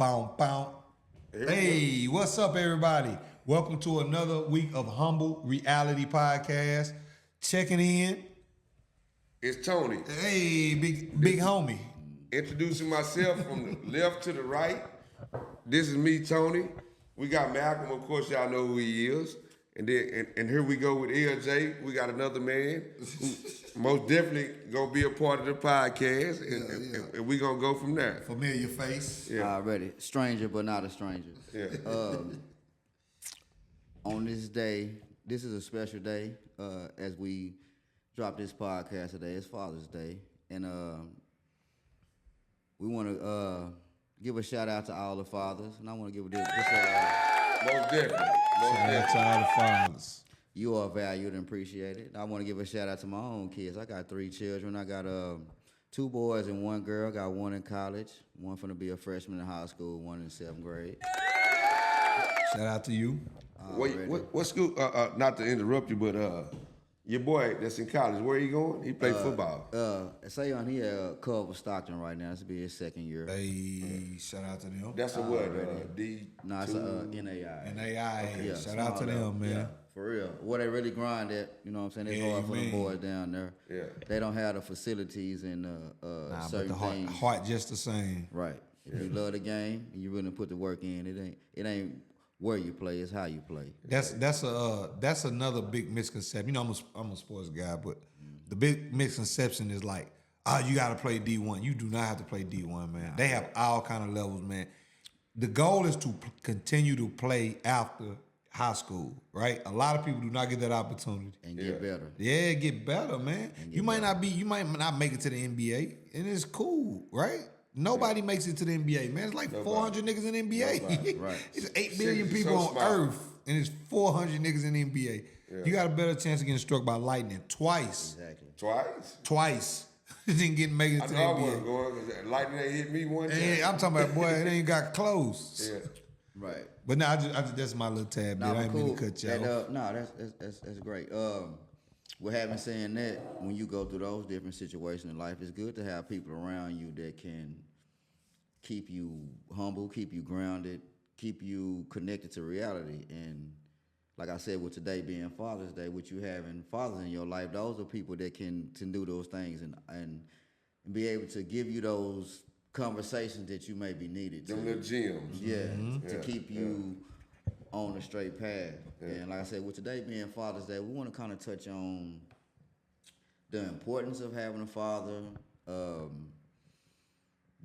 bow, bow. Hey, what's up, everybody? Welcome to another week of Humble Reality Podcast. Checking in. It's Tony. Hey, big homie. Introducing myself from the left to the right. This is me, Tony. We got Malcolm, of course, y'all know who he is. And then and here we go with LJ. We got another man who most definitely gonna be a part of the podcast, and we gonna go from there. Familiar face. Yeah. Already. Stranger, but not a stranger. Yeah. On this day, this is a special day as we drop this podcast today. It's Father's Day. And we want to give a shout out to all the fathers. And I want to give Most definitely. Shout out to all the fathers. you are valued and appreciated. I want to give a shout out to my own kids. I got 3 children. I got 2 boys and 1 girl. I got 1 in college. 1 finna be a freshman in high school. 1 in 7th grade. Shout out to you. What school? Not to interrupt you, but your boy that's in college, where he going? He play football. Sayon, he at Culver Stockton right now. This will be his 2nd year. Hey, shout out to them. That's a what? D. No, it's NAI. NAI. Yeah, Shout out to small them, level. man. Yeah, for real. Where they really grind at, you know what I'm saying? They hard for the Amen. boys down there. Yeah. They don't have the facilities and But certain the things. heart just the same. Right. If you love the game and you really put the work in, it ain't where you play, it's how you play. That's another big misconception. You know, I'm a sports guy, but the big misconception is like, you got to play D1. You do not have to play D1, man. They have all kind of levels, man. The goal is to continue to play after high school, right? A lot of people do not get that opportunity. And get better. Yeah, get better, man. You might not make it to the NBA, and it's cool, right? Nobody makes it to the NBA, man. It's like 400 niggas in the NBA. Right. It's 8 billion Shit, people so on smart. Earth, and it's 400 niggas in the NBA. Yeah. You got a better chance of getting struck by lightning twice. Exactly. Twice. Didn't get make it I to know the I wasn't NBA. going because lightning ain't hit me one time. And I'm talking about, boy, it ain't got close. Yeah. Right. But now I just that's my little tab. Nah, I ain't cool. mean to cut you off. That's great. With having saying that, when you go through those different situations in life, it's good to have people around you that can keep you humble, keep you grounded, keep you connected to reality. And like I said, with today being Father's Day, with you having fathers in your life, those are people that can do those things and be able to give you those conversations that you may be needed to. Them little gems. Yeah, to Yeah, keep you on the straight path. And like I said, with today being Father's Day, we want to kind of touch on the importance of having a father,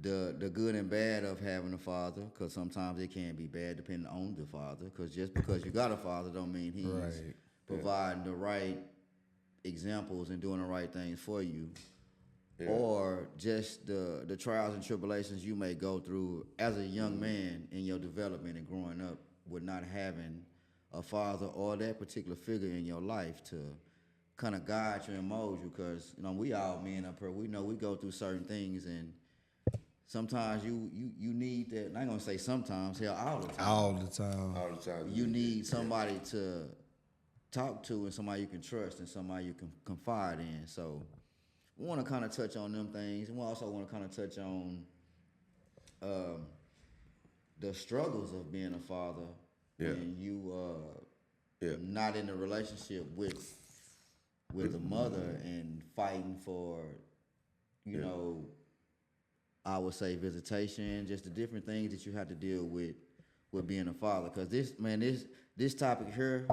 the good and bad of having a father, because sometimes it can be bad depending on the father, because just because you got a father don't mean he's Right. providing the right examples and doing the right things for you. Or just the trials and tribulations you may go through as a young man in your development and growing up with not having a father or that particular figure in your life to kind of guide you and mold you. Because we all men up here, we know we go through certain things, and sometimes you need that. And I ain't gonna say sometimes, hell, all the time. All the time. All the time. You need somebody to talk to and somebody you can trust and somebody you can confide in. So we want to kind of touch on them things, and we also want to kind of touch on the struggles of being a father when you not in a relationship with the mother and fighting for, I would say visitation, just the different things that you have to deal with being a father. Because this topic here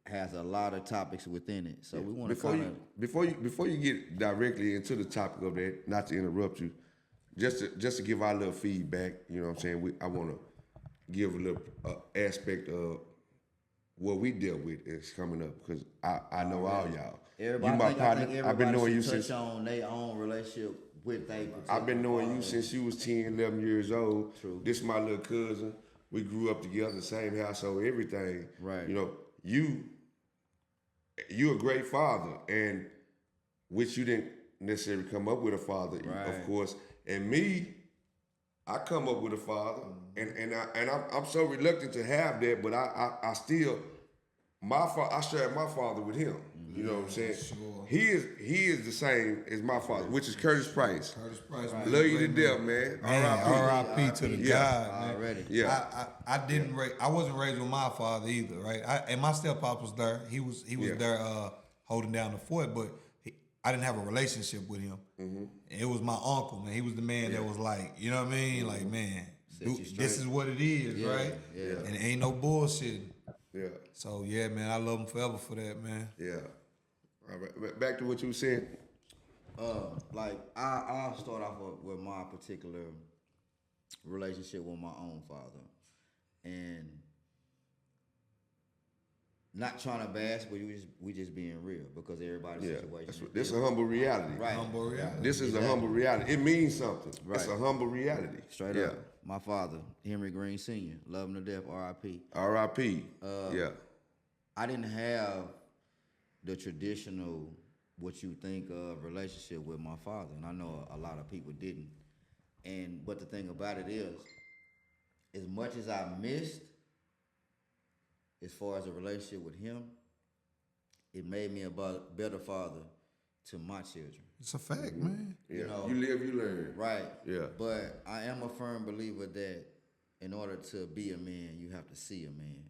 has a lot of topics within it, so we want to kind of before you get directly into the topic of that, not to interrupt you, just to give our little feedback. You know what I'm saying? I want to give a little aspect of what we dealt with is coming up, because I know all y'all. Everybody, you my I partner. think I've been everybody knowing you should touch since. on their own relationship with their I've been knowing you father. since you was 10, 11 years old. True. This is my little cousin. We grew up together, same household, everything. Right. You know, you a great father, and which you didn't necessarily come up with a father, of course. And me, I come up with a father, and I'm so reluctant to have that, but I still I shared my father with him. You know what I'm saying? Sure. He is the same as my father, which is Curtis Price. Curtis Price, man. Love you to Great death, man. Man, R.I.P. to the Yeah. God, man. Already. Yeah. I wasn't raised with my father either, right? And my stepfather was there. He was Yeah. there holding down the fort, but I didn't have a relationship with him. Mm-hmm. It was my uncle, man. He was the man that was like, you know what I mean? Like, man, you this straight. is what it is, Yeah, right? yeah. And it ain't no bullshit. Yeah. So yeah, man, I love him forever for that, man. Yeah. All right. Back to what you were saying. Like I'll start off with my particular relationship with my own father, and not trying to bash, but we just being real because everybody's Yeah. situation. is This is a different. humble reality. Right. Humble reality. This is a humble reality. It means something. Right. It's a humble reality. Straight Yeah. up. My father, Henry Green Sr., love him to death, R.I.P. R.I.P. Yeah. I didn't have the traditional what you think of relationship with my father, and I know a lot of people didn't. But the thing about it is, as much as I missed, as far as a relationship with him, it made me a better father to my children. It's a fact, man. Yeah. You know, you live, you learn. Right. Yeah. But I am a firm believer that in order to be a man, you have to see a man.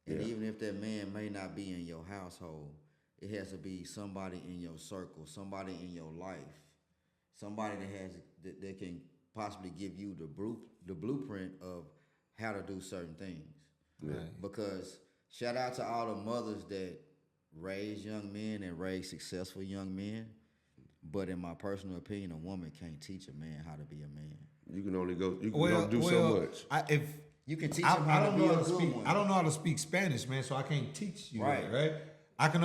And Yeah. even if that man may not be in your household, it has to be somebody in your circle, somebody in your life, somebody that can possibly give you the blueprint of how to do certain things. Right. Because shout out to all the mothers that raise young men and raise successful young men. But in my personal opinion, a woman can't teach a man how to be a man. You can only go. You can only do so much. You can teach I him how to don't be know a how to good speak. one. I don't know how to speak Spanish, man, so I can't teach you Right. that, right? I can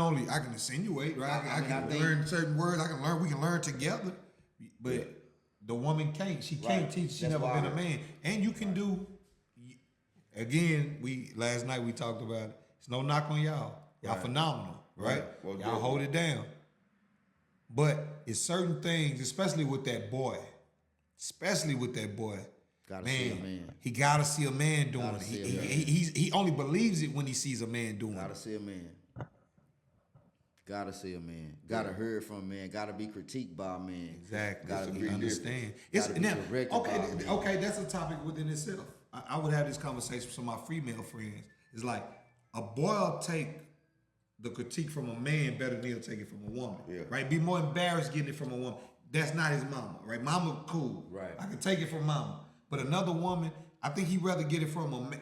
insinuate, right? I can think- learn certain words. We can learn together. But Yeah. the woman can't. She can't Right. teach. She That's never why been a man. And you can do. Again, last night we talked about it. It's no knock on y'all. Y'all phenomenal, right? Well, y'all good. hold it down. But it's certain things, especially with that boy. Gotta see a man. He gotta see a man doing Gotta it. see a He, man. he only believes it when he sees a man doing Gotta it. see a man. Gotta see a man. Gotta hear from a man. Gotta be critiqued by a man. Exactly. Gotta You be understand. Gotta be Now, directed by a man. okay, that's a topic within itself. I would have this conversation with some of my female friends. It's like a boy will take the critique from a man better than he'll take it from a woman. Yeah. Right? Be more embarrassed getting it from a woman. That's not his mama, right? Mama cool. Right. I can take it from mama. But another woman, I think he'd rather get it from a man.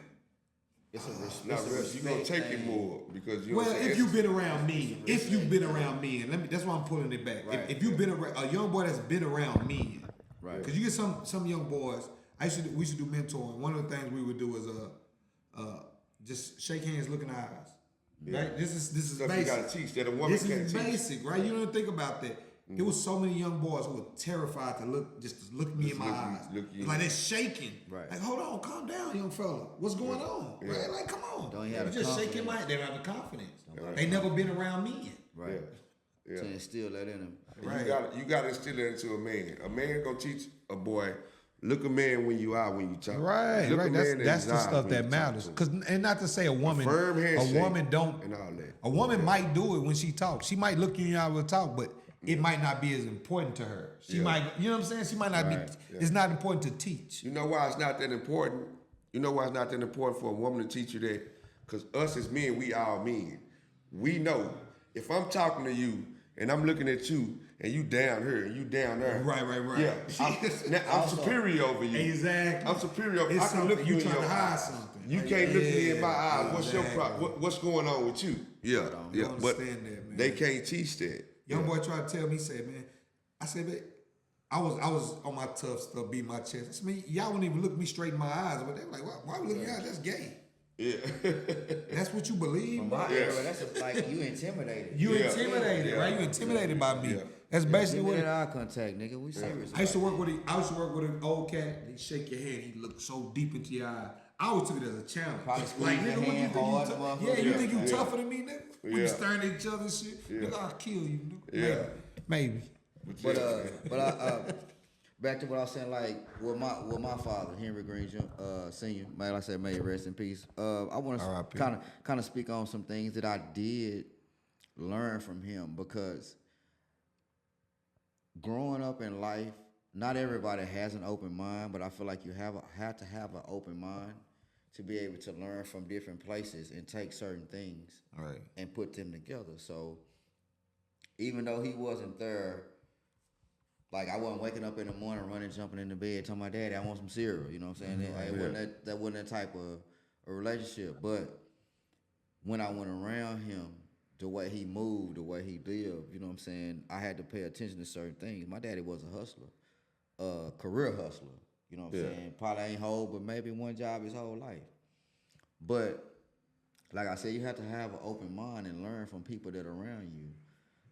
It's a Not it's a really. You're gonna respect take it thing. more because you know Well, what I'm saying? if you've been around me, and that's why I'm pulling it back. Right. If you've been a young boy that's been around men, Right. Because you get some young boys. We should do mentoring. One of the things we would do is just shake hands, look in the eyes. Right? This is Stuff basic. you gotta teach that a woman This can't is teach. basic, right? You don't think about that. There was so many young boys who were terrified to look me in my eyes. look you. Like they're shaking. Right. Like, hold on, calm down, young fella. What's going on? Yeah. Right? Like, come on. Don't you have You the just shaking confidence? my. They don't have the confidence. have They never been around men. Right. Yeah. To instill that in him. Right. You gotta instill that into a man. A man gonna teach a boy. Look a man when you out when you talk. Right, Look a right. man in That's his the eyes stuff when that you talk matters. to him. Cause and not to say a woman, firm handshake don't. and all that. A woman might do it when she talks. She might look you in the eye with talk, but it might not be as important to her. She Yeah. might, you know what I'm saying? She might not Right, be. It's not important to teach. You know why it's not that important? You know why it's not that important for a woman to teach you that? Because us as men, we all men. We know if I'm talking to you and I'm looking at you and you down here and you down there. Right. Yeah. I'm superior over you. Exactly. I'm superior over you. It's I can look something you you in trying your to hide eyes. something. You Like, can't look me in my yeah, eyes. What's your exactly. problem? What's going on with you? Yeah. You Yeah. don't But understand that, man. they can't teach that. Young boy tried to tell me, he said, man, I said, man, I was on my tough stuff, beating my chest. I said, man, y'all wouldn't even look me straight in my eyes. But they were like, why we look in your eyes? That's gay. Yeah. That's what you believe. From bro? my era, that's like you intimidated. You Yeah. intimidated, Yeah. right? You intimidated by me. Yeah. That's basically Give what me it, that eye contact, nigga. We serious. I used to work with an old cat. He'd shake your hand. He'd look so deep into your eye. I always took it as a challenge. Probably squeeze your nigga, what you hand think hard, you motherfucker. Yeah, you Yeah. think you Yeah. tougher than me, nigga? We Yeah. be staring at each other and shit. Yeah. Nigga, I'll kill you, nigga. Yeah. Maybe. But back to what I was saying, like with my father, Henry Green Senior, man, like I said, may he rest in peace. I want to R.I.P. kind of speak on some things that I did learn from him, because growing up in life, not everybody has an open mind, but I feel like you have to have an open mind to be able to learn from different places and take certain things Right. and put them together. So even though he wasn't there, like I wasn't waking up in the morning, running, jumping in the bed, telling my daddy I want some cereal. You know what I'm saying? That wasn't that type of a relationship. But when I went around him, the way he moved, the way he lived, you know what I'm saying, I had to pay attention to certain things. My daddy was a hustler, career hustler. You know what I'm saying? Probably ain't whole, but maybe one job his whole life. But like I said, you have to have an open mind and learn from people that are around you.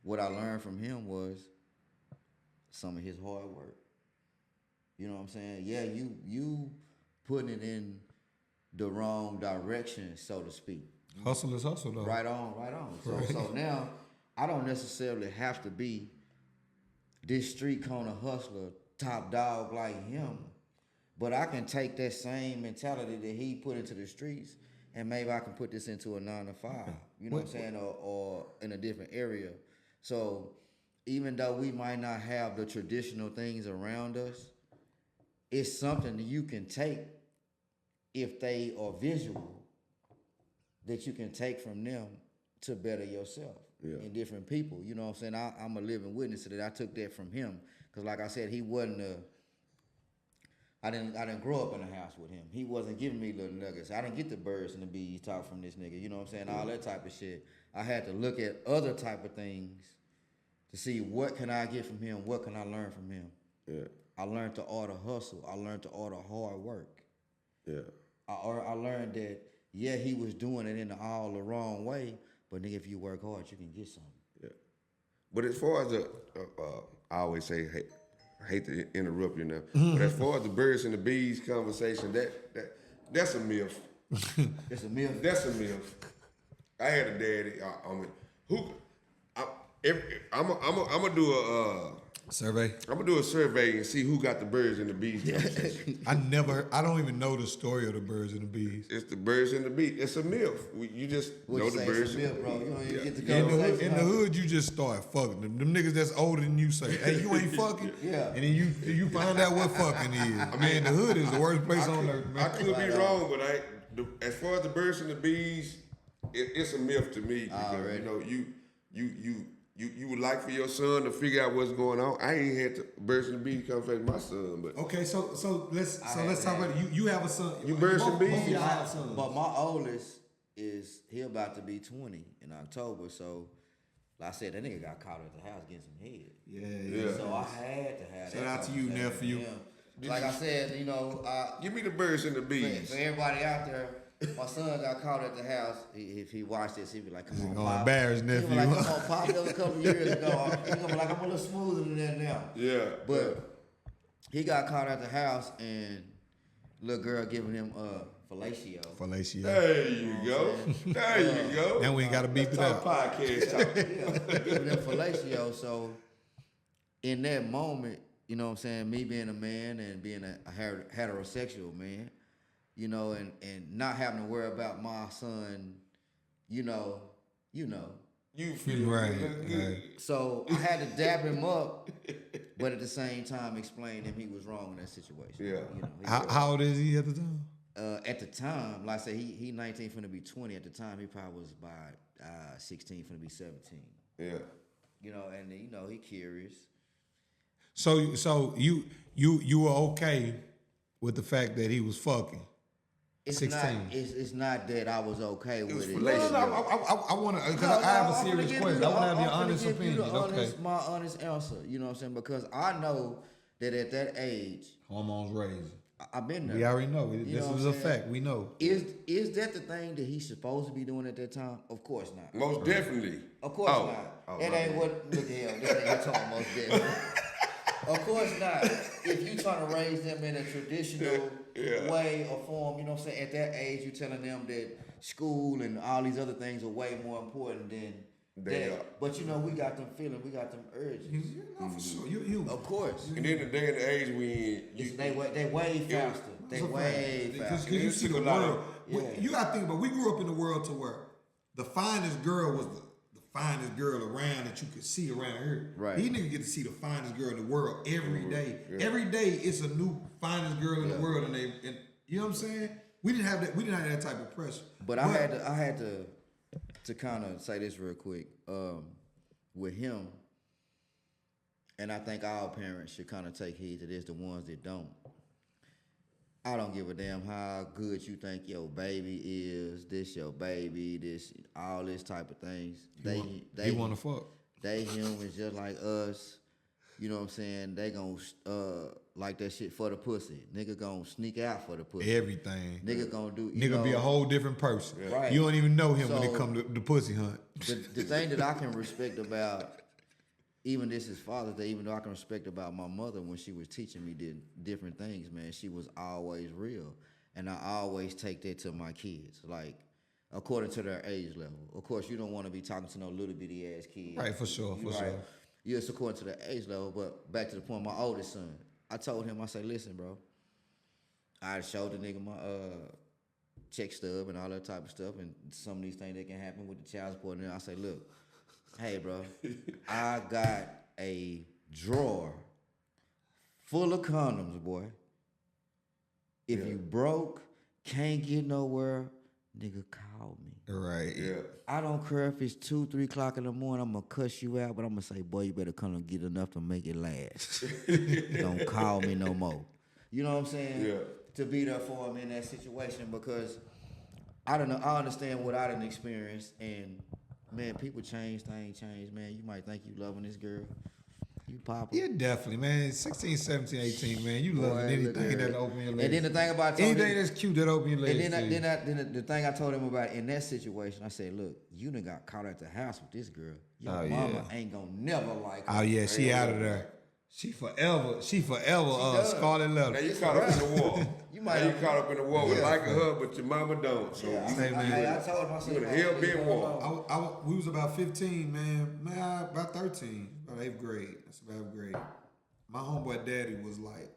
What I learned from him was some of his hard work. You know what I'm saying? Yeah, you putting it in the wrong direction, so to speak. Hustle is hustle, though. Right on. So now I don't necessarily have to be this street corner hustler, top dog like him, but I can take that same mentality that he put into the streets, and maybe I can put this into a 9 to 5. You know what I'm saying, or in a different area. So even though we might not have the traditional things around us, it's something that you can take if they are visual, that you can take from them to better yourself and different people. You know what I'm saying? I'm a living witness to that. I took that from him because, like I said, he wasn't I didn't grow up in a house with him. He wasn't giving me little nuggets. I didn't get the birds and the bees talk from this nigga. You know what I'm saying? All that type of shit. I had to look at other type of things to see what can I get from him, what can I learn from him. Yeah. I learned the art of hustle. I learned the art of hard work. Yeah. I learned that, yeah, he was doing it in all the wrong way, but nigga, if you work hard, you can get something. Yeah. But as far as I always say, hate to interrupt you now, but as far as the birds and the bees conversation, that's a myth. It's a myth. That's a myth. I had a daddy. I'm gonna do a Survey. I'm gonna do a survey and see who got the birds and the bees conversation. I don't even know the story of the birds and the bees. It's the birds and the bees. It's a myth. You just know the birds. It's a myth, bro. You don't even get the In conversation. the hood, you just start fucking them niggas that's older than you say, "Hey, you ain't fucking." Yeah. And then you find out what fucking is. I mean, the hood is the worst place on earth, I man. could be wrong, but as far as the birds and the bees, it's a myth to me because Already. you would like for your son to figure out what's going on. I ain't had the birds and the bees conversation with my son, but Okay, so let's talk about it. You have a son. You birds and both bees? y'all have sons. But my oldest he about to be 20 in October, so like I said, that nigga got caught at the house getting some head. Yeah. So I had to have Shout that out to you, conversation nephew. with him. Like I said, give me the birds and the bees. for everybody out there, my son got caught at the house. If he watched this, he'd be like, "Come on, gonna Pop." embarrass He'd be nephew. like, "Come on, Pop." That was a couple years ago. He's gonna be like, "I'm a little smoother than that now." Yeah, But he got caught at the house and little girl giving him fellatio. Fellatio. there you go. There you go. Now we ain't got to beat it Talk up. podcast talk. Yeah, giving them fellatio. So in that moment, you know what I'm saying, me being a man and being a heterosexual man, you know, and not having to worry about my son, you know. You feel Right, look good. right. So I had to dap him up, but at the same time explain him he was wrong in that situation. Yeah. You know, How old is he at the time? at the time, like I said, he 19 finna be 20. At the time, he probably was about 16 finna be 17. Yeah. You know, and you know he curious. So you were okay with the fact that he was fucking? It's 16. not. It's not that I was okay with it. fellatio. I want to, because I have a serious question. I want to have your honest opinion. Okay. My honest answer. You know what I'm saying? Because I know that at that age, Hormones raised. I've been there. We already know. You This know is what a I'm saying? fact. We know. Is that the thing that he's supposed to be doing at that time? Of course not. Most definitely. Of course Oh. not. Oh, That my ain't bad. what. Look at him. This nigga talking most definitely. Of course not. If you trying to raise them in a traditional way or form, you know what I'm saying? At that age, you telling them that school and all these other things are way more important than But you know, we got them feelings, we got them urges. You know, for sure. You. Of course. And then the day and the age we in, They way faster. They way Because faster. you see the took a lot of- world. You got to think about. We grew up in the world to where the finest girl was the finest girl around that you could see around here. Right. These niggas get to see the finest girl in the world every day. Yeah. Every day it's a new finest girl in the world, and you know what I'm saying? We didn't have that. We didn't have that type of pressure. But I had to kind of say this real quick. With him, and I think all parents should kind of take heed to this. The ones that don't. I don't give a damn how good you think your baby is. This your baby. This all this type of things. They want to fuck. They humans just like us. You know what I'm saying? They gon' like that shit for the pussy. Nigga gon' sneak out for the pussy. Everything. Nigga gon' do. Nigga be a whole different person. Right. You don't even know him when it So- come to the pussy hunt. The thing that I can respect about, even this is Father's Day, even though I can respect about my mother when she was teaching me different things, man, she was always real. And I always take that to my kids, like, according to their age level. Of course, you don't want to be talking to no little bitty ass kid. Right, for sure, for sure. Yes, according to their age level, but back to the point, my oldest son, I told him, I say, listen, bro, I showed the nigga my check stub and all that type of stuff, and some of these things that can happen with the child support. And I say, look, hey, bro, I got a drawer full of condoms, boy. If you broke, can't get nowhere, nigga, call me. Right. yeah. I don't care if it's 2, 3 o'clock in the morning, I'm gonna cuss you out, but I'm gonna say, boy, you better come and get enough to make it last. Don't call me no more. You know what I'm saying? Yeah. To be there for him in that situation, because I don't know, I understand what I done experienced, and man, people change, things change, man. You might think you loving this girl. You pop her. Yeah, definitely, man. 16, 17, 18, man. You Boy, loving look anything at that her. open your And legs. then the thing about I told anything him- that's cute that open your legs. And to you. then the thing I told him about in that situation, I said, look, you done got caught at the house with this girl. Your Oh, mama yeah. ain't gonna never like her. Oh yeah, she out of there. She forever does. Scarlet Now Letter. you caught up in the war. You might now you have- caught up in the war with Yeah. liking her, but your mama don't. So Yeah, you, Say, man. I told him, I said, you in a "Man, hell this bent going war. on." We was about 15, man. About 13, about 8th grade. That's about 8th grade. My homeboy daddy was like,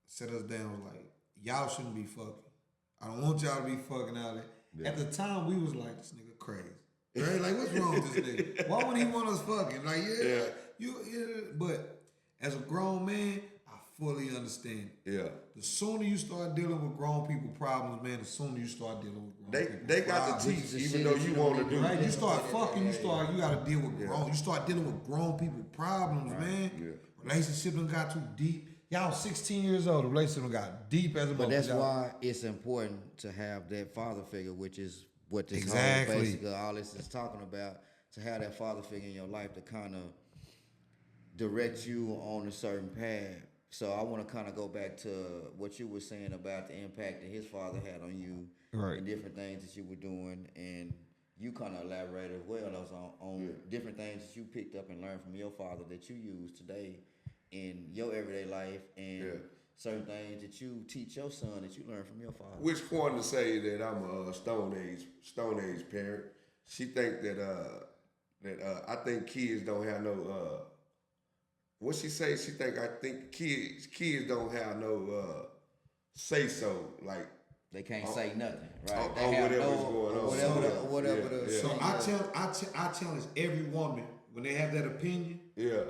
set us down, was like, y'all shouldn't be fucking. I don't want y'all to be fucking out there. At the time, we was like, this nigga crazy. Right? Like, what's wrong with this nigga? Why would he want us fucking? Like, but as a grown man, I fully understand it. Yeah. The sooner you start dealing with grown people problems, man, the sooner you start dealing with grown people They got problems. to Which is teach, the even shit though that you you want don't to need do. to Right, you start fucking, you yeah. gotta deal with grown, you start dealing with grown people problems, man. Yeah. Relationship done got too deep. Y'all 16 years old, the relationship done got deep as a But that's y'all- why it's important to have that father figure, which is what this Exactly. whole basically all this is talking about. To have that father figure in your life to kind of direct you on a certain path. So I want to kind of go back to what you were saying about the impact that his father had on you, Right. and different things that you were doing, and you kind of elaborated as well on different things that you picked up and learned from your father that you use today in your everyday life, and certain things that you teach your son that you learn from your father. Which corner to say that I'm a Stone Age parent? She think that I think kids don't have no what she say? She think I think kids don't have no say so, like They can't say nothing, right? on They have whatever's no, going on. whatever Yeah, the yeah. So I challenge every woman when they have that opinion, yeah.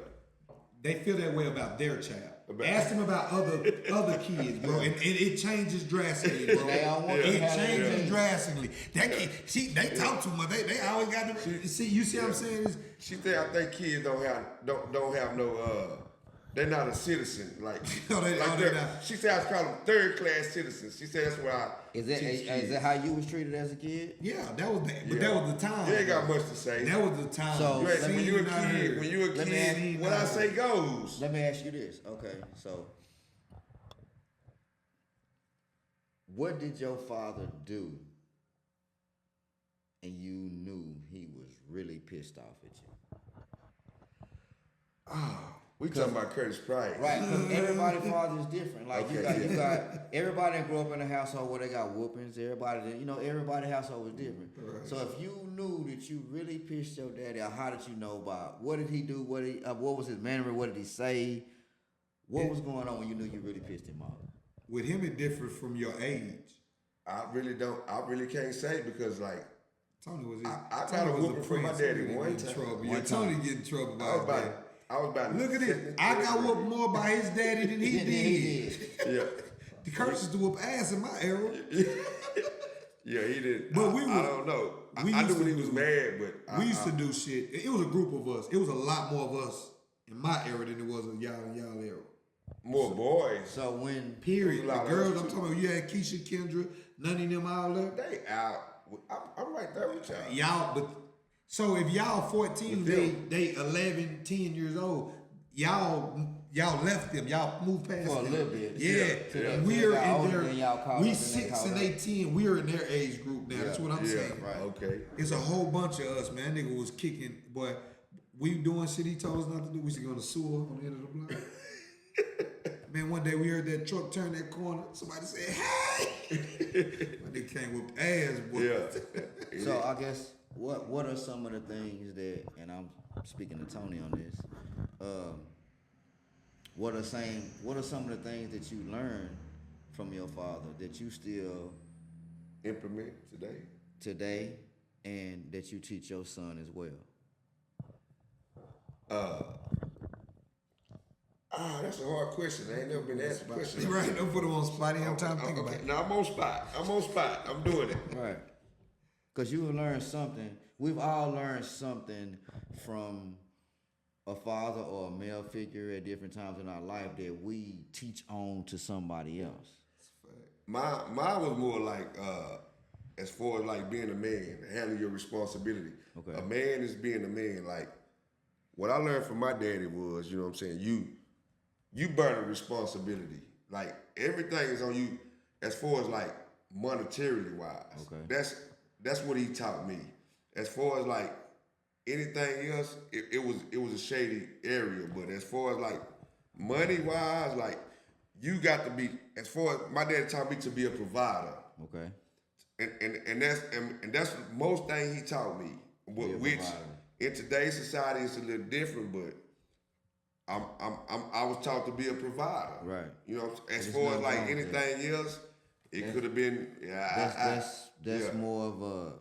they feel that way about their child. About- Ask them about other kids, bro, and it changes drastically, bro. They don't want to It have changes it. drastically. That kid, they talk too much. They always got to see. You see what I'm saying? It's, She think I think kids don't have no they're not a citizen like No, they like not. they're- She said I was calling them third-class citizens. She said that's what I Is that teach is kids. that how you was treated as a kid? yeah, that was that. But Yeah. that was the time. You ain't got much to say. That was the time. So, Right, let when me- you a not kid, heard. when you a Let me ask kid, you what I now. say goes. Let me ask you this. Okay, so what did your father do and you knew he was really pissed off at you? We talking about Curtis Price. Right, because everybody's father is different. Like you Okay, got everybody that grew up in a household where they got whoopings. Everybody, everybody's household was different. Right. So if you knew that you really pissed your daddy out, how did you know about what did he do? What was his manner? What did he say? What was going on when you knew you really pissed him off? With him, it differs from your age. I really can't say because like Tony was. I got Tony a was whooping from my prince. daddy He didn't one get in time. trouble. One Yeah, Tony time. get in trouble I by was his about daddy. I was about Look at second, it. I got third whooped grade. more by his daddy than he did. Yeah. The Curtis used to whoop ass in my era. Yeah, he did. But I don't know. we I knew used when to he was do- mad, but We used to do shit. It was a group of us. It was a lot more of us in my era than it was in y'all era. more boys. So when Period. It was a The lot of girls us, I'm too. talking about, you had Keisha, Kendra, none of them all there. They out. I'm right there with y'all. Y'all, but so if y'all 14, With they 11, 10 years old, y'all left them. Y'all moved past For a them. little bit. Yeah. Yeah. Till We're they got in older their, than y'all caught we up and they 6 caught and up. they 10. We're in their age group now. That's what I'm Yeah, saying. Right. Okay. It's a whole bunch of us, man. Nigga was kicking, boy. We doing shit he told us not to do. We used to go to the sewer on the end of the block. Man, one day we heard that truck turn that corner. Somebody said, "Hey!" My nigga came with ass, boy. Yeah. So I guess what are some of the things that, and I'm speaking to Tony on this. What are some of the things that you learned from your father that you still Implement today and that you teach your son as well? That's a hard question. I ain't never been asked a question. Right, don't put him on spot. He don't have time to think about Okay, it. now I'm on spot. I'm doing it. Right. Because you will learn something. We've all learned something from a father or a male figure at different times in our life that we teach on to somebody else. Mine was more like as far as like being a man, handling your responsibility. Okay. A man is being a man. Like what I learned from my daddy was, you know what I'm saying, you burn a responsibility. Like everything is on you as far as like monetarily wise. Okay. That's what he taught me. As far as like anything else, it was a shady area. But as far as like money wise, like you got to be, as far as my dad taught me to be a provider. Okay. And that's most thing he taught me. Be a Which provider. in today's society is a little different, but I was taught to be a provider. Right. You know, as There's far as nothing like wrong with anything else, it could have been That's yeah. more of a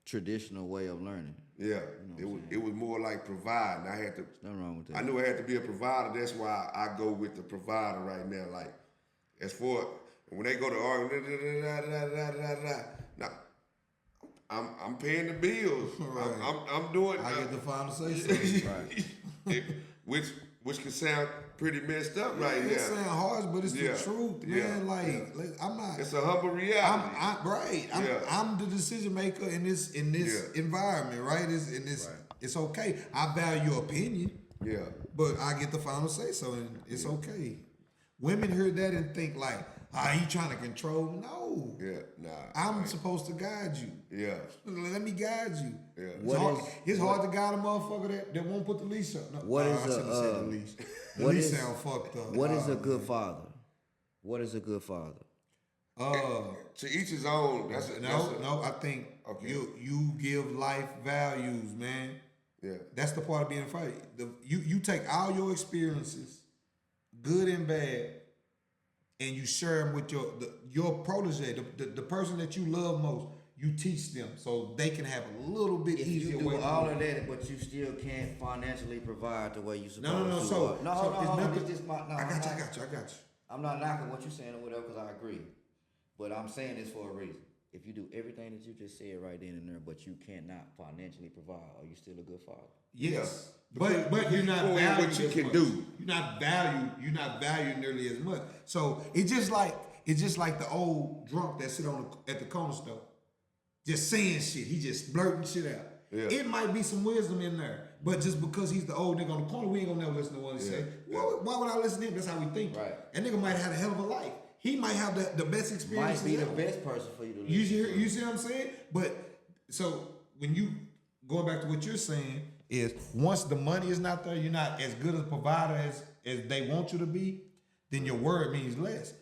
traditional way of learning. Yeah. It was more like providing. I had to Nothing wrong with that. I knew I had to be a provider. That's why I go with the provider right now. Like, as for when they go to argue, now I'm paying the bills. Right. I'm doing. I get the final say so. Right. which can sound pretty messed up right It now. sound harsh, but it's Yeah. the truth, Yeah. man. Like I'm not. It's a humble reality. I'm the decision maker in this Yeah. environment, right? It's okay. I value your opinion, Yeah. but I get the final say so, and it's okay. Women hear that and think like, he trying to control? No. Yeah. Nah. I'm supposed to guide you. Yeah. Let me guide you. Yeah. It's hard to guide a motherfucker that won't put the leash up. No, What is I shouldn't have said the leash. The what leash is- sound fucked up. What is a good father? What is a good father? To each his own. No. I think Okay. you give life values, man. Yeah. That's the part of being a father. You take all your experiences, good and bad, and you share them with your protege, the person that you love most. You teach them so they can have a little bit If easier you do way. all of that, but you still can't financially provide the way you supposed No. to. So hold it's on. nothing. This my, no, I I'm got not- you. I'm not knocking what you're saying or whatever because I agree. But I'm saying this for a reason. If you do everything that you just said right then and there, but you cannot financially provide, are you still a good father? Yes, Yeah. but you're not Going valued what you as can much. do. You're not valued nearly as much. So it's just like the old drunk that sit at the corner store, just saying shit. He just blurting shit out. Yeah. It might be some wisdom in there, but just because he's the old nigga on the corner, we ain't gonna never listen to what he say. Why would I listen to him? That's how we think. Right. That nigga might have had a hell of a life. He might have the best experience. Might be the best person for you to You listen to. see what I'm saying? But so when you going back to what you're saying, is once the money is not there, you're not as good a provider as they want you to be, then your word means less.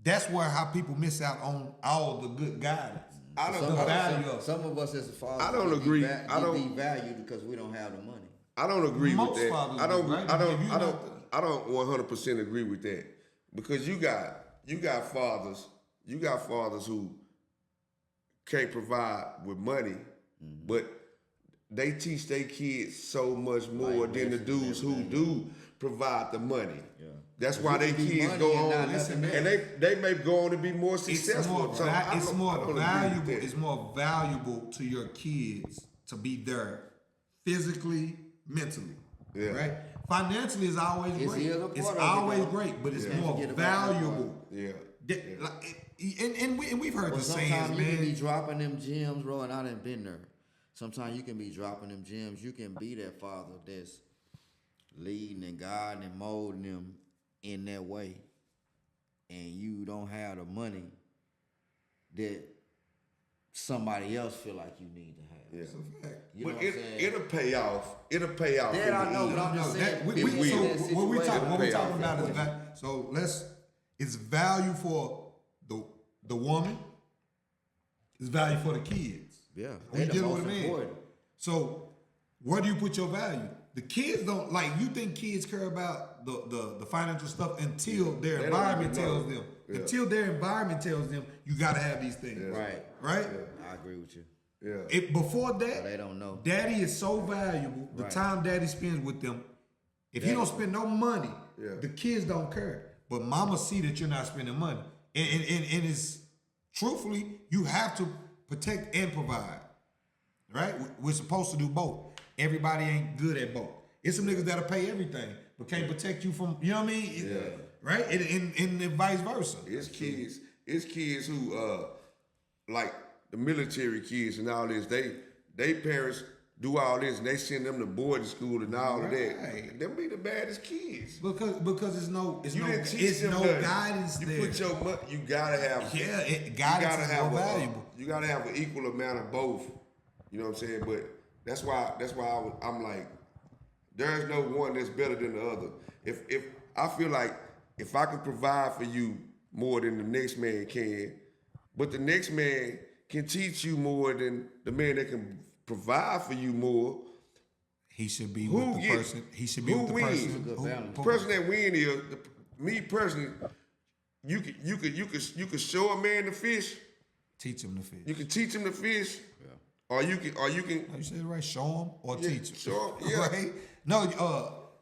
That's where how people miss out on all the good guidance. Some of us as a father, I don't agree. I don't devalue because we don't have the money. I don't agree Most with that. fathers I don't. do, right? I don't. If you I not don't. I don't 100% agree with that because you got fathers who can't provide with money, but they teach their kids so much more than the dudes who do provide the money. Yeah. That's why their kids go on and they may go on to be more successful. It's more valuable to your kids to be there physically, mentally. Yeah. Right? Financially is always great. It's always great, but it's more valuable. Yeah. And we've heard the sayings, sometimes you can be man. dropping them gems, bro, and I done been there. Sometimes you can be dropping them gems. You can be that father that's leading and guiding and molding them in that way, and you don't have the money that somebody else feel like you need to have. Yeah. It's a fact. You know But what I'm saying? it'll pay off. It'll pay off. That I know, but I'm just saying. What It we will. talking about is so it's value for the woman. It's value for the kids. Yeah, When you they the dealing most with a man. important. So where do you put your value? The kids don't like. You think kids care about the financial stuff until their They don't environment even know. tells them. Yeah. Until their environment tells them you got to have these things. Right. Right. I agree with you. Yeah. Before that, They don't know. Daddy is so valuable. The Right. time Daddy spends with them. If he don't spend no money, Yeah. the kids don't care. But Mama see that you're not spending money, and it's truthfully you have to protect and provide. Right? We're supposed to do both. Everybody ain't good at both. It's some niggas that'll pay everything, but can't protect you from, you know what I mean? Yeah. Right? And vice versa. It's kids who like the military kids and all this. They parents do all this and they send them to boarding school and all of that. Right. Them be the baddest kids. Because it's no guidance You there. put your money. You gotta have. Guidance is more valuable. You gotta have an equal amount of both. You know what I'm saying? But that's why I'm like, there's no one that's better than the other. If I feel like if I can provide for you more than the next man can, but the next man can teach you more than the man that can provide for you more. He should be Who with the get- person. He should be who with the wins? person. Good balance. The person that win is me personally. You could show a man to fish. Teach him to fish. You can teach him to fish. Or you can You said it right. Show him or teach him. show 'em, yeah. Right? No,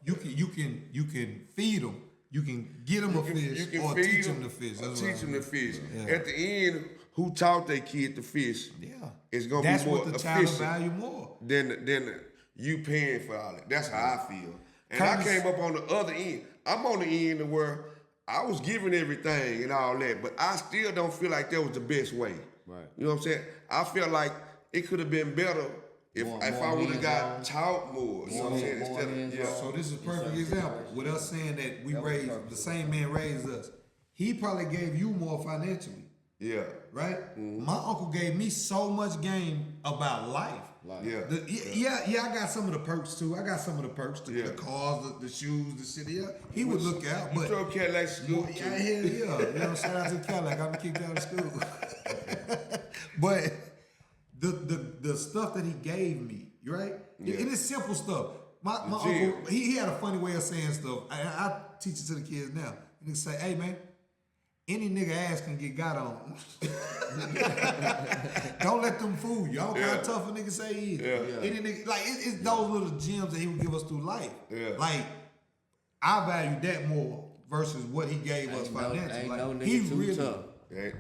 you can feed him. You can get him a fish or teach him to fish. That's what Teach I him mean. to fish. Yeah. At the end, who taught their kid to fish? Yeah. It's gonna That's be more what the child efficient value more. than you paying for all that. That's how I feel. And I Curtis- came up on the other end. I'm on the end where I was giving everything and all that, but I still don't feel like that was the best way. Right. You know what I'm saying? I feel like it could have been better if More I would have got hands-on. taught more. You know what I'm saying? More Instead of, hands-on. yeah. So this is a perfect example. With us saying that we raised the same man raised us. He probably gave you more financially. Yeah. Right? My uncle gave me so much game about life. Yeah. I got some of the perks too. I got some of the perks, the cars, the shoes, the shit. Yeah, he would look out, You but throw Cadillac school yeah, hell yeah. You know, shout out to Cadillac. I'm kicked out of school. But the stuff that he gave me, right? Yeah. And it's simple stuff. My The uncle, gym. he had a funny way of saying stuff. I teach it to the kids now. And he say, hey man, any nigga ass can get got on. Don't let them fool you. I don't care how tough a nigga say he is. Yeah. Any nigga, like it's those little gems that he would give us through life. Yeah. Like I value that more versus what he gave us financially. Ain't Like, no nigga he too really, tough.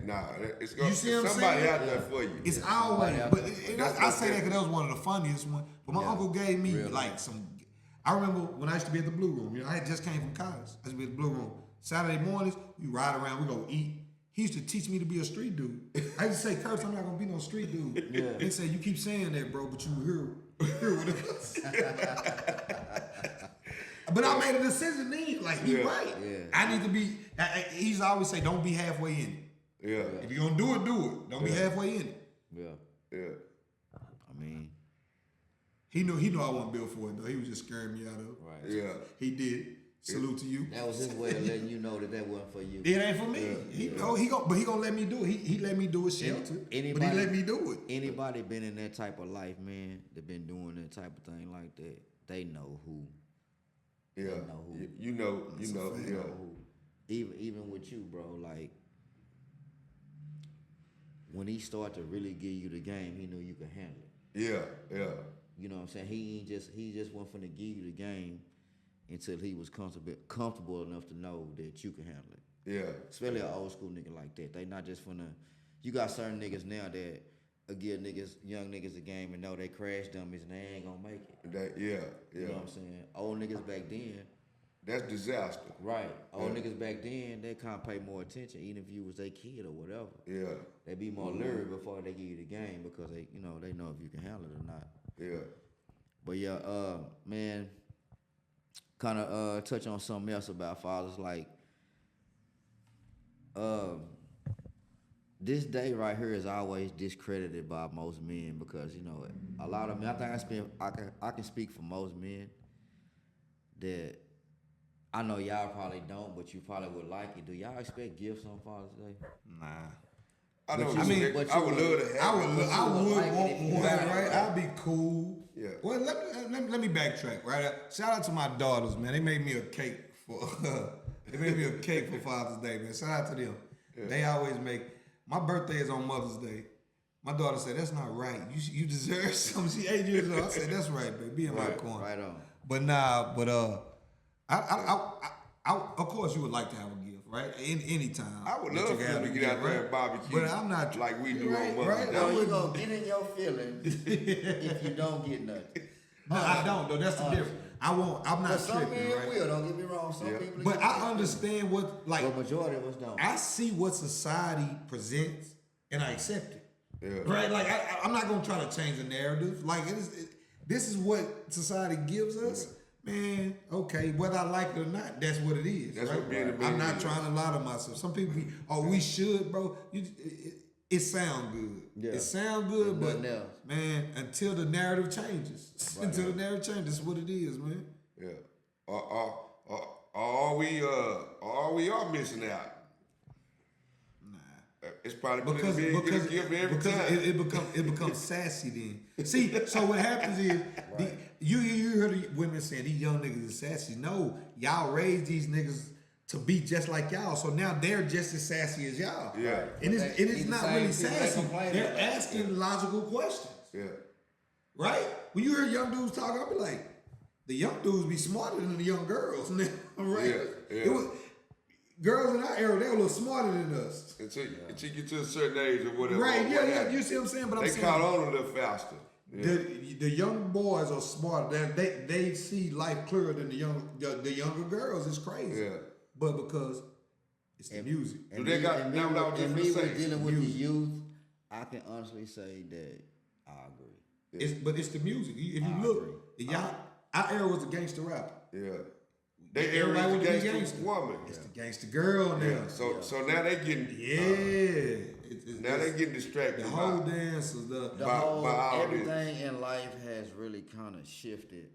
Nah, it's You see what I'm somebody saying? out there for you. it's somebody always, out but there. and I say that because that was one of the funniest ones. But my uncle gave me like some. I remember when I used to be at the Blue Room. You know, I had just came from college. I used to be at the Blue Room. Saturday mornings, we ride around, we go eat. He used to teach me to be a street dude. I used to say, Curtis, I'm not gonna be no street dude. Yeah. He said, you keep saying that, bro, but you hear what it is. But I made a decision then. Like, he right. Yeah. I need to be, he used to always say, don't be halfway in it. Yeah. If you're gonna do it, do it. Don't be halfway in it. Yeah. Yeah. I mean, He knew I wasn't built for it though. He was just scaring me out of it. Right. Yeah. He did. Salute to you. That was his way of letting you know that wasn't for you. It ain't for me. He gonna let me do it. He let me do it sheltered. But he let me do it. Anybody been in that type of life, man, that been doing that type of thing like that, they know who. Yeah. They know who. You know. They know who. Even with you, bro, like when he started to really give you the game, he knew you could handle it. Yeah. You know what I'm saying? He just wasn't finna give you the game until he was comfortable enough to know that you can handle it. Yeah. Especially an old school nigga like that. They not just finna. You got certain niggas now that give young niggas a game and know they crash dummies and they ain't gonna make it. Yeah. You know what I'm saying? Old niggas back then, That's disaster. right? Old Yeah. niggas back then, they kind of pay more attention, even if you was their kid or whatever. Yeah. They be more leery before they give you the game because they know if you can handle it or not. Yeah. But yeah, man, kind of touch on something else about fathers. Like, this day right here is always discredited by most men because a lot of men. I think I can speak for most men that I know y'all probably don't, but you probably would like it. Do y'all expect gifts on Father's Day? Nah. I know. you- I mean, but I you would would- love to have. I would like it want if you one, got it, right? right? I'd be cool. Yeah. Well, let me backtrack, right? Shout out to my daughters, man. They made me a cake for Father's Day, man. Shout out to them. Yeah. They always make my birthday is on Mother's Day. My daughter said that's not right. You deserve something. She 8 years old. I said that's right, baby. Be in my corner. Right on. But I of course you would like to have a gift, right? Any time. I would that love you for can them have to a get out gift, there right? and barbecue. But I'm not like we do right, on Mother's right. Day. No, you gonna get in your feelings if you don't get nothing. No, I don't though. That's the difference. I'm But not some tripping, men right? will. Don't get me wrong. Some Yeah. people. But I understand what But majority of us don't. I see what society presents and I accept it. Yeah. Right? Like I'm not gonna try to change the narrative. Like this is what society gives us. Man, okay, whether I like it or not, that's what it is. That's right? what being a I'm man not is. trying to lie to myself. Some people be, we should, bro. It sound good. Yeah. It sound good, There's but nothing else. man, until the narrative changes. Until the narrative changes, that's what it is, man. Yeah. Are we are missing out? It's probably Because being get a gift every time. it becomes sassy then. See, so what happens is you hear the women saying these young niggas is sassy. No, y'all raised these niggas to be just like y'all. So now they're just as sassy as y'all. Yeah. And it's These the not same really people that sassy. complain They're about it. asking logical questions. Yeah. Right? When you hear young dudes talk, I'll be like, the young dudes be smarter than the young girls. Right? Yeah. It was, girls in our era, they were a little smarter than us. Until you get to a certain age or whatever. Right, or yeah, what yeah. have You see what I'm saying? But I'm They saying caught on a little faster. Yeah. the young boys are smarter. They see life clearer than the younger girls. It's crazy. Yeah. But because it's the music. Do they got- now what I was just and me gonna say, with dealing with the youth, I can honestly say that I agree. But it's the music. If you I look, our era was the gangster rapper. Yeah. They Everybody everybody wanna be gangster gangster. woman. It's the gangster girl now. Yeah. So now they getting now they getting distracted. the whole by- dances, The By whole all everything in life has really kind of shifted.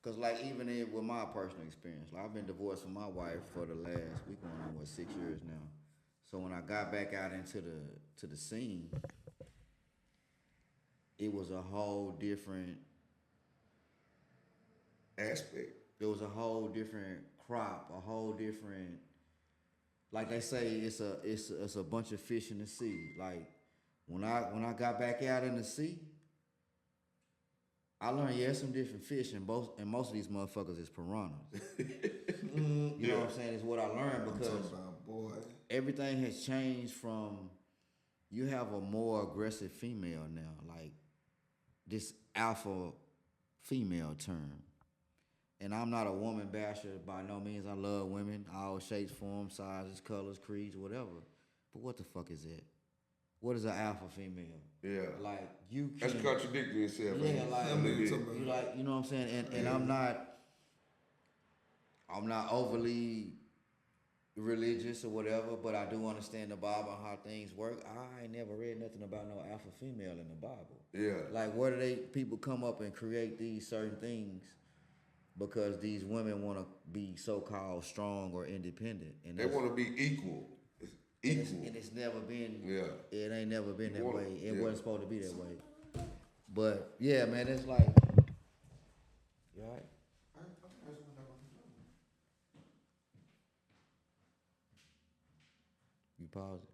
Cause like even with my personal experience, like I've been divorced from my wife for the last we going on 6 years now. So when I got back out into the scene, it was a whole different. aspect. It was a whole different crop, a whole different. Like they say, it's a bunch of fish in the sea. Like when I got back out in the sea, I learned some different fish, and most of these motherfuckers is piranhas. You know what I'm saying? Is what I learned because boy. everything has changed from. You have a more aggressive female now, like this alpha female term. And I'm not a woman basher by no means. I love women, all shapes, forms, sizes, colors, creeds, whatever. But what the fuck is that? What is an alpha female? Yeah. Like you can. That's contradicting yourself. Yeah, ain't it? like A little bit. you like, you know what I'm saying? And I'm not overly religious or whatever, but I do understand the Bible and how things work. I ain't never read nothing about no alpha female in the Bible. Yeah. Like, where do people come up and create these certain things because these women want to be so-called strong or independent? And They want to be equal. It's equal. and it's never been. Yeah. It ain't never been that wanna- way. It yeah. wasn't supposed to be that way. But yeah, man, it's like, you all right? You pause it.